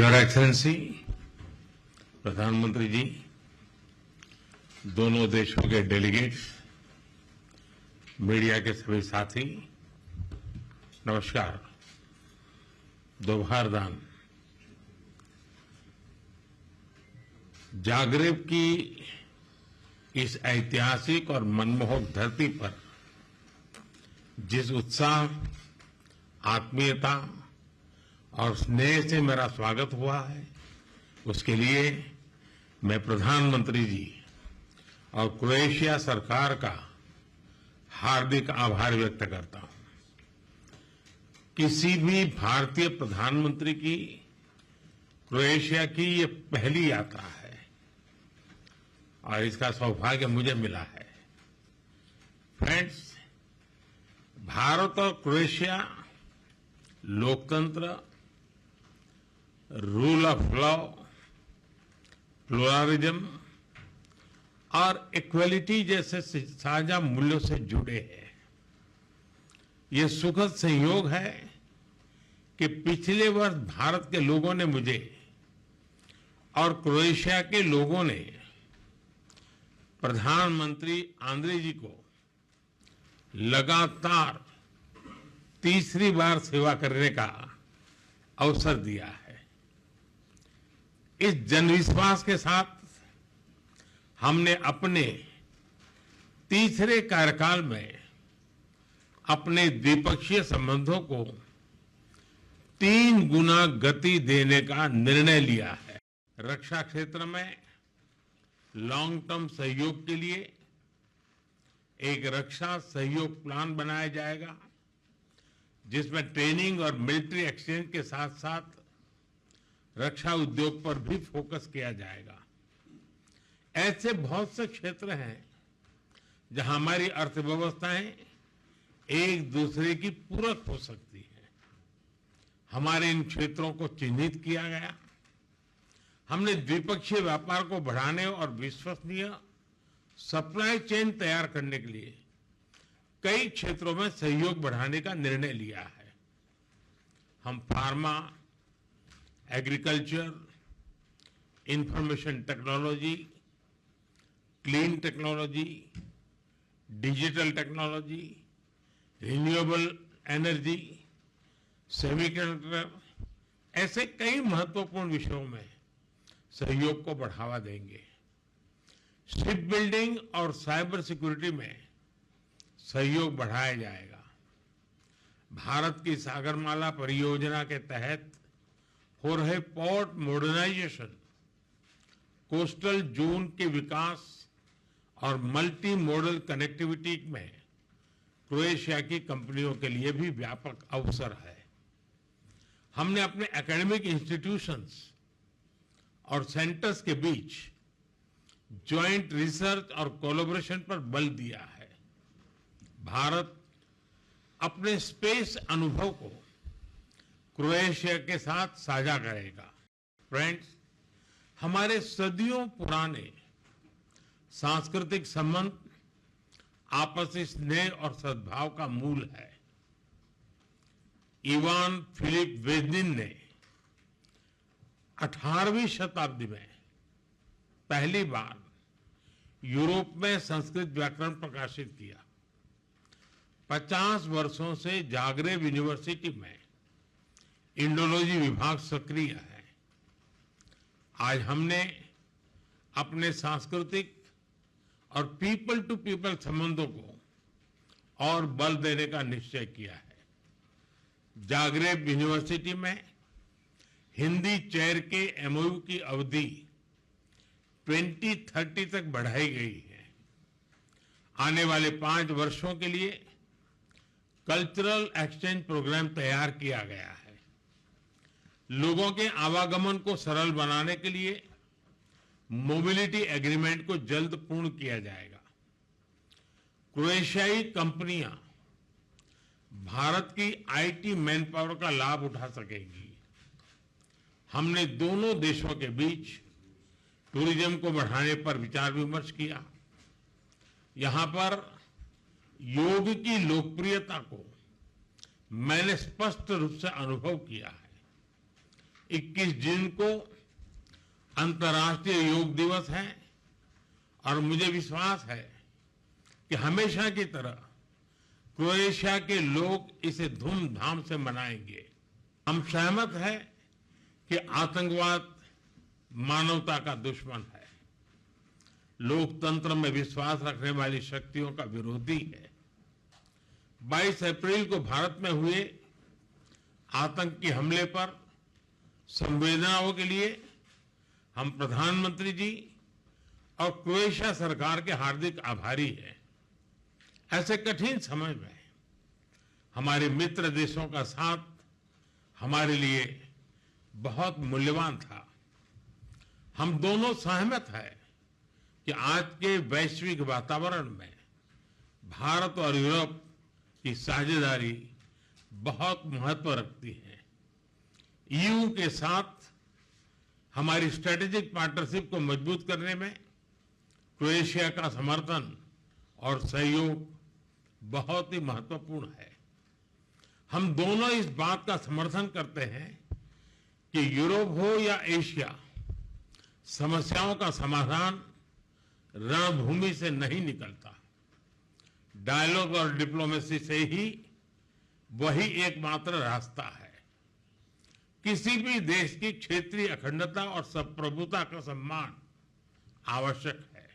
Your excellency, प्रधानमंत्री जी, दोनों देशों के डेलीगेट्स, मीडिया के सभी साथी, नमस्कार। दोपहरदान। जागरेब की इस ऐतिहासिक और मनमोहक धरती पर जिस उत्साह, आत्मीयता और स्नेह से मेरा स्वागत हुआ है, उसके लिए मैं प्रधानमंत्री जी और क्रोएशिया सरकार का हार्दिक आभार व्यक्त करता हूं। किसी भी भारतीय प्रधानमंत्री की क्रोएशिया की ये पहली यात्रा है और इसका सौभाग्य मुझे मिला है। फ्रेंड्स, भारत और क्रोएशिया लोकतंत्र, रूल ऑफ लॉ, प्लुरलिज्म और इक्वलिटी जैसे साझा मूल्यों से जुड़े हैं। ये सुखद संयोग है कि पिछले वर्ष भारत के लोगों ने मुझे और क्रोएशिया के लोगों ने प्रधानमंत्री आंद्रे जी को लगातार तीसरी बार सेवा करने का अवसर दिया है। इस जनविश्वास के साथ हमने अपने तीसरे कार्यकाल में अपने द्विपक्षीय संबंधों को 3 गुना गति देने का निर्णय लिया है। रक्षा क्षेत्र में लॉन्ग टर्म सहयोग के लिए एक रक्षा सहयोग प्लान बनाया जाएगा, जिसमें ट्रेनिंग और मिलिट्री एक्सचेंज के साथ साथ रक्षा उद्योग पर भी फोकस किया जाएगा। ऐसे बहुत से क्षेत्र हैं जहां हमारी अर्थव्यवस्थाएं एक दूसरे की पूरक हो सकती है। हमारे इन क्षेत्रों को चिन्हित किया गया। हमने द्विपक्षीय व्यापार को बढ़ाने और विश्वसनीय सप्लाई चेन तैयार करने के लिए कई क्षेत्रों में सहयोग बढ़ाने का निर्णय लिया है। हम pharma, agriculture, information technology, clean technology, digital technology, renewable energy, semiconductor, ऐसे कई महत्वपूर्ण विषयों में सहयोग को बढ़ावा देंगे। शिप बिल्डिंग और साइबर सिक्योरिटी में सहयोग बढ़ाया जाएगा। भारत की सागरमाला परियोजना के तहत हो रहे पोर्ट मॉडर्नाइजेशन, कोस्टल जोन के विकास और मल्टी मॉडल कनेक्टिविटी में क्रोएशिया की कंपनियों के लिए भी व्यापक अवसर है। हमने अपने एकेडमिक इंस्टीट्यूशंस और सेंटर्स के बीच ज्वाइंट रिसर्च और कोलैबोरेशन पर बल दिया है। भारत अपने स्पेस अनुभव को क्रोएशिया के साथ साझा करेगा। फ्रेंड्स, हमारे सदियों पुराने सांस्कृतिक संबंध आपसी स्नेह और सद्भाव का मूल है। इवान फिलिप वेजनिन ने 18वीं शताब्दी में पहली बार यूरोप में संस्कृत व्याकरण प्रकाशित किया। 50 वर्षों से जागरेब यूनिवर्सिटी में इंडोलॉजी विभाग सक्रिय है। आज हमने अपने सांस्कृतिक और पीपल टू पीपल संबंधों को और बल देने का निश्चय किया है। जागरेब यूनिवर्सिटी में हिंदी चेयर के एमओयू की अवधि 2030 तक बढ़ाई गई है। आने वाले 5 वर्षों के लिए कल्चरल एक्सचेंज प्रोग्राम तैयार किया गया है। लोगों के आवागमन को सरल बनाने के लिए मोबिलिटी एग्रीमेंट को जल्द पूर्ण किया जाएगा। क्रोएशियाई कंपनियां भारत की आईटी मैन पावर का लाभ उठा सकेंगी। हमने दोनों देशों के बीच टूरिज्म को बढ़ाने पर विचार विमर्श किया। यहां पर योग की लोकप्रियता को मैंने स्पष्ट रूप से अनुभव किया है। 21 जून को अंतर्राष्ट्रीय योग दिवस है और मुझे विश्वास है कि हमेशा की तरह क्रोएशिया के लोग इसे धूमधाम से मनाएंगे। हम सहमत हैं कि आतंकवाद मानवता का दुश्मन है, लोकतंत्र में विश्वास रखने वाली शक्तियों का विरोधी है। 22 अप्रैल को भारत में हुए आतंकी हमले पर संवेदनाओं के लिए हम प्रधानमंत्री जी और क्रोएशिया सरकार के हार्दिक आभारी हैं। ऐसे कठिन समय में हमारे मित्र देशों का साथ हमारे लिए बहुत मूल्यवान था। हम दोनों सहमत हैं कि आज के वैश्विक वातावरण में भारत और यूरोप की साझेदारी बहुत महत्व रखती है। ईयू के साथ हमारी स्ट्रेटेजिक पार्टनरशिप को मजबूत करने में क्रोएशिया का समर्थन और सहयोग बहुत ही महत्वपूर्ण है। हम दोनों इस बात का समर्थन करते हैं कि यूरोप हो या एशिया, समस्याओं का समाधान रणभूमि से नहीं निकलता। डायलॉग और डिप्लोमेसी से ही वही एकमात्र रास्ता है। किसी भी देश की क्षेत्रीय अखंडता और संप्रभुता का सम्मान आवश्यक है।